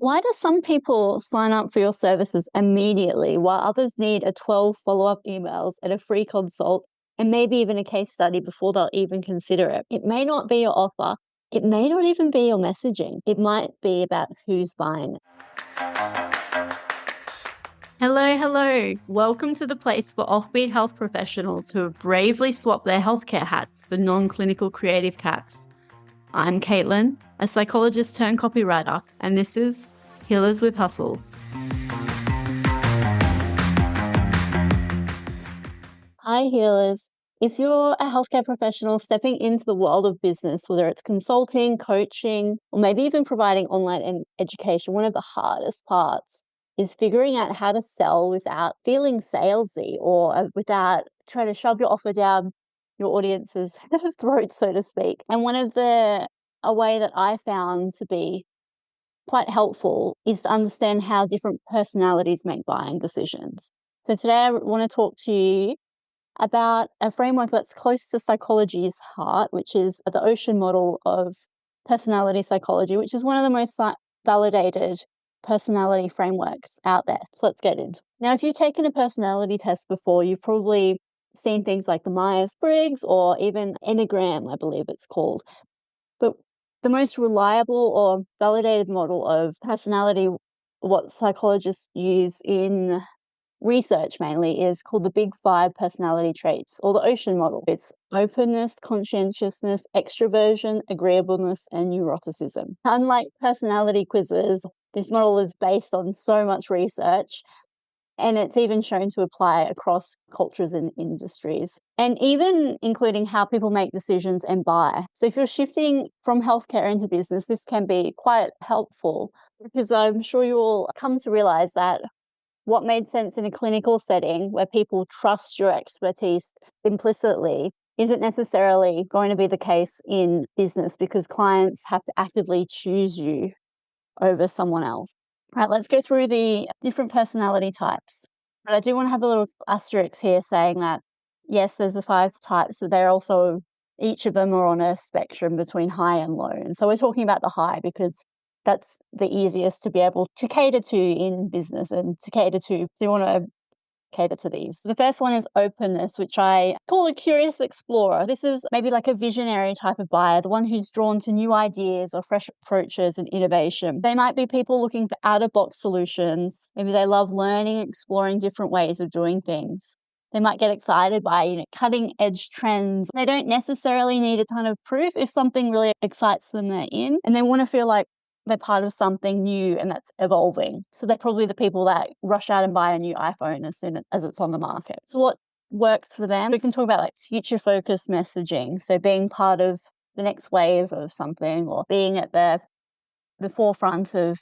Why do some people sign up for your services immediately while others need a 12 follow-up emails and a free consult and maybe even a case study before they'll even consider it? It may not be your offer. It may not even be your messaging. It might be about who's buying it. Hello. Welcome to the place for offbeat health professionals who have bravely swapped their healthcare hats for non-clinical creative caps. I'm Caitlin, a psychologist turned copywriter, and this is Healers with Hustles. Hi, healers. If you're a healthcare professional stepping into the world of business, whether it's consulting, coaching, or maybe even providing online education, one of the hardest parts is figuring out how to sell without feeling salesy or without trying to shove your offer down your audience's throat, so to speak. And a way that I found to be quite helpful is to understand how different personalities make buying decisions. So today I want to talk to you about a framework that's close to psychology's heart, which is the ocean model of personality psychology, which is one of the most validated personality frameworks out there. So let's get into it. Now, if you've taken a personality test before, you've probably seen things like the Myers-Briggs or even Enneagram, I believe it's called. But the most reliable or validated model of personality, what psychologists use in research mainly, is called the Big Five personality traits, or the ocean model. It's openness, conscientiousness, extroversion, agreeableness, and neuroticism. Unlike personality quizzes, this model is based on so much research, and it's even shown to apply across cultures and industries, and even including how people make decisions and buy. So if you're shifting from healthcare into business, this can be quite helpful, because I'm sure you'll come to realize that what made sense in a clinical setting where people trust your expertise implicitly isn't necessarily going to be the case in business, because clients have to actively choose you over someone else. Right, let's go through the different personality types. But I do want to have a little asterisk here saying that, yes, there's the 5 types, but they're also, each of them are on a spectrum between high and low. And so we're talking about the high because that's the easiest to be able to cater to in business and to cater to. So you want to cater to these. The first one is openness, which I call a curious explorer. This is maybe like a visionary type of buyer, the one who's drawn to new ideas or fresh approaches and innovation. They might be people looking for out-of-box solutions. Maybe they love learning, exploring different ways of doing things. They might get excited by cutting-edge trends. They don't necessarily need a ton of proof. If something really excites them, they're in, and they want to feel like they're part of something new and that's evolving. So they're probably the people that rush out and buy a new iPhone as soon as it's on the market. So what works for them? We can talk about like future focused messaging. So being part of the next wave of something, or being at the forefront of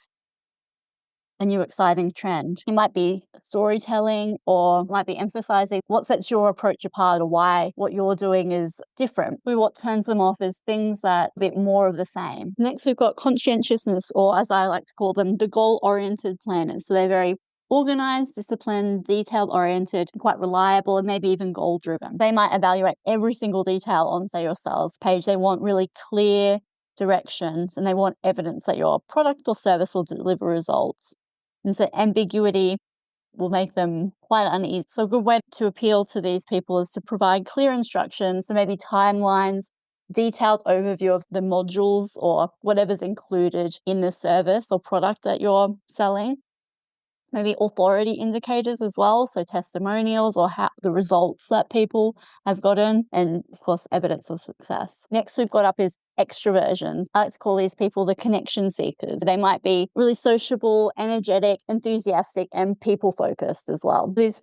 a new exciting trend. It might be storytelling, or might be emphasizing what sets your approach apart, or why what you're doing is different. What turns them off is things that are a bit more of the same. Next, we've got conscientiousness, or as I like to call them, the goal-oriented planners. So they're very organized, disciplined, detail-oriented, quite reliable, and maybe even goal-driven. They might evaluate every single detail on, say, your sales page. They want really clear directions, and they want evidence that your product or service will deliver results. And so ambiguity will make them quite uneasy. So a good way to appeal to these people is to provide clear instructions, so maybe timelines, detailed overview of the modules or whatever's included in the service or product that you're selling. Maybe authority indicators as well, so testimonials or how the results that people have gotten, and of course evidence of success. Next we've got up is extroversion. I like to call these people the connection seekers. They might be really sociable, energetic, enthusiastic, and people focused as well. These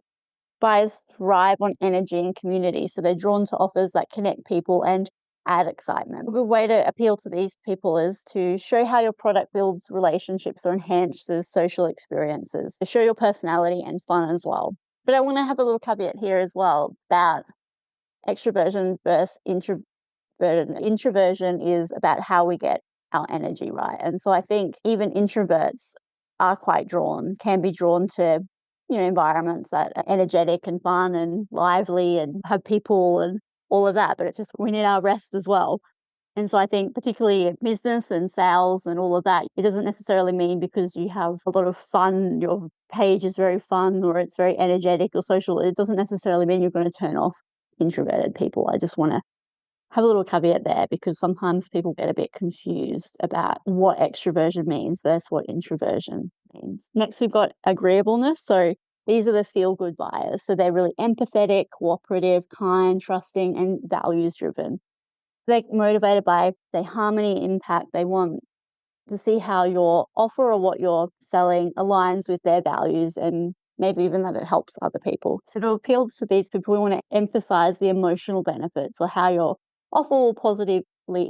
buyers thrive on energy and community, so they're drawn to offers that connect people and add excitement. A good way to appeal to these people is to show how your product builds relationships or enhances social experiences, to show your personality and fun as well. But I want to have a little caveat here as well about extroversion versus introversion. Introversion is about how we get our energy right. And so I think even introverts are can be drawn to environments that are energetic and fun and lively and have people and all of that, but it's just we need our rest as well. And so I think particularly in business and sales and all of that, it doesn't necessarily mean because you have a lot of fun, your page is very fun or it's very energetic or social, it doesn't necessarily mean you're going to turn off introverted people. I just want to have a little caveat there because sometimes people get a bit confused about what extroversion means versus what introversion means. Next, we've got agreeableness. So these are the feel-good buyers. So they're really empathetic, cooperative, kind, trusting, and values-driven. They're motivated by their harmony, impact. They want to see how your offer or what you're selling aligns with their values and maybe even that it helps other people. So to appeal to these people, we want to emphasize the emotional benefits or how your offer will positively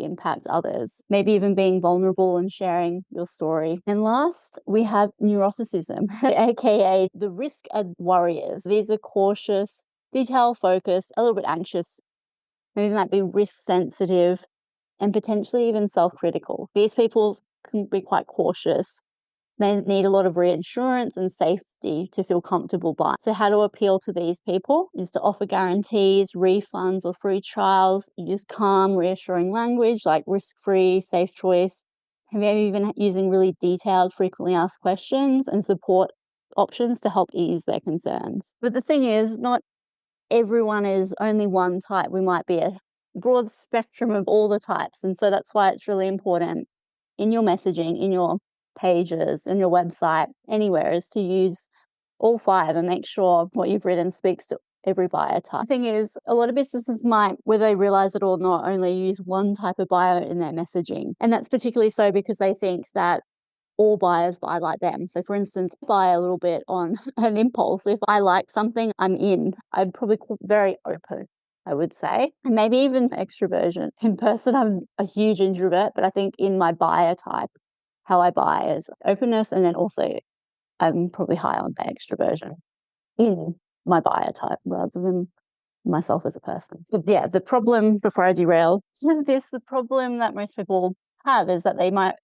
impact others, maybe even being vulnerable and sharing your story. And last, we have neuroticism, aka the risk warriors. These are cautious, detail focused, a little bit anxious, maybe might be risk sensitive and potentially even self-critical. These people can be quite cautious. They need a lot of reassurance and safety to feel comfortable buying. So how to appeal to these people is to offer guarantees, refunds or free trials, use calm, reassuring language like risk-free, safe choice, and maybe even using really detailed, frequently asked questions and support options to help ease their concerns. But the thing is, not everyone is only one type. We might be a broad spectrum of all the types. And so that's why it's really important in your messaging, in your pages, in your website, anywhere, is to use all 5 and make sure what you've written speaks to every buyer type. The thing is, a lot of businesses might, whether they realize it or not, only use one type of buyer in their messaging. And that's particularly so because they think that all buyers buy like them. So for instance, buy a little bit on an impulse. If I like something, I'm in. I'm probably very open, I would say. And maybe even extroversion. In person, I'm a huge introvert, but I think in my buyer type, how I buy is openness, and then also I'm probably high on the extroversion in my buyer type rather than myself as a person. But yeah, the problem, before I derail the problem that most people have is that they might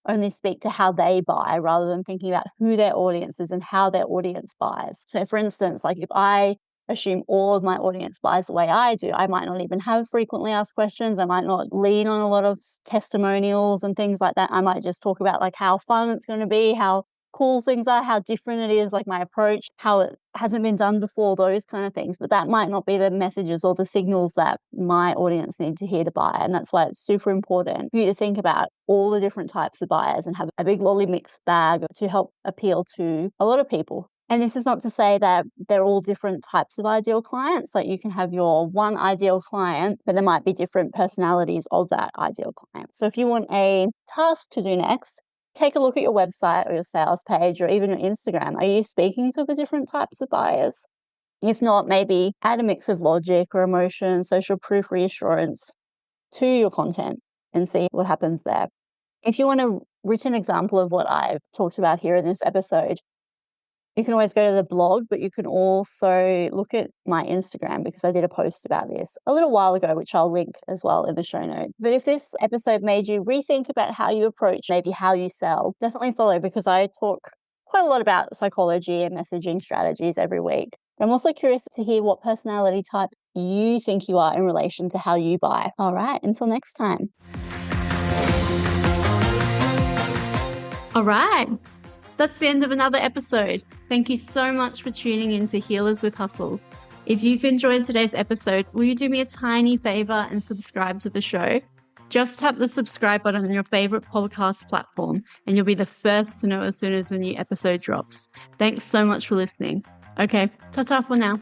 only speak to how they buy rather than thinking about who their audience is and how their audience buys. So for instance, like if I assume all of my audience buys the way I do, I might not even have frequently asked questions. I might not lean on a lot of testimonials and things like that. I might just talk about like how fun it's going to be, how cool things are, how different it is, like my approach, how it hasn't been done before, those kind of things. But that might not be the messages or the signals that my audience need to hear to buy. And that's why it's super important for you to think about all the different types of buyers and have a big lolly mixed bag to help appeal to a lot of people. And this is not to say that they're all different types of ideal clients. Like you can have your one ideal client, but there might be different personalities of that ideal client. So if you want a task to do next, take a look at your website or your sales page or even your Instagram. Are you speaking to the different types of buyers? If not, maybe add a mix of logic or emotion, social proof, reassurance to your content and see what happens there. If you want a written example of what I've talked about here in this episode, you can always go to the blog, but you can also look at my Instagram because I did a post about this a little while ago, which I'll link as well in the show notes. But if this episode made you rethink about how you approach, maybe how you sell, definitely follow because I talk quite a lot about psychology and messaging strategies every week. I'm also curious to hear what personality type you think you are in relation to how you buy. All right, until next time. All right. That's the end of another episode. Thank you so much for tuning in to Healers with Hustles. If you've enjoyed today's episode, will you do me a tiny favor and subscribe to the show? Just tap the subscribe button on your favorite podcast platform and you'll be the first to know as soon as a new episode drops. Thanks so much for listening. Okay, ta-ta for now.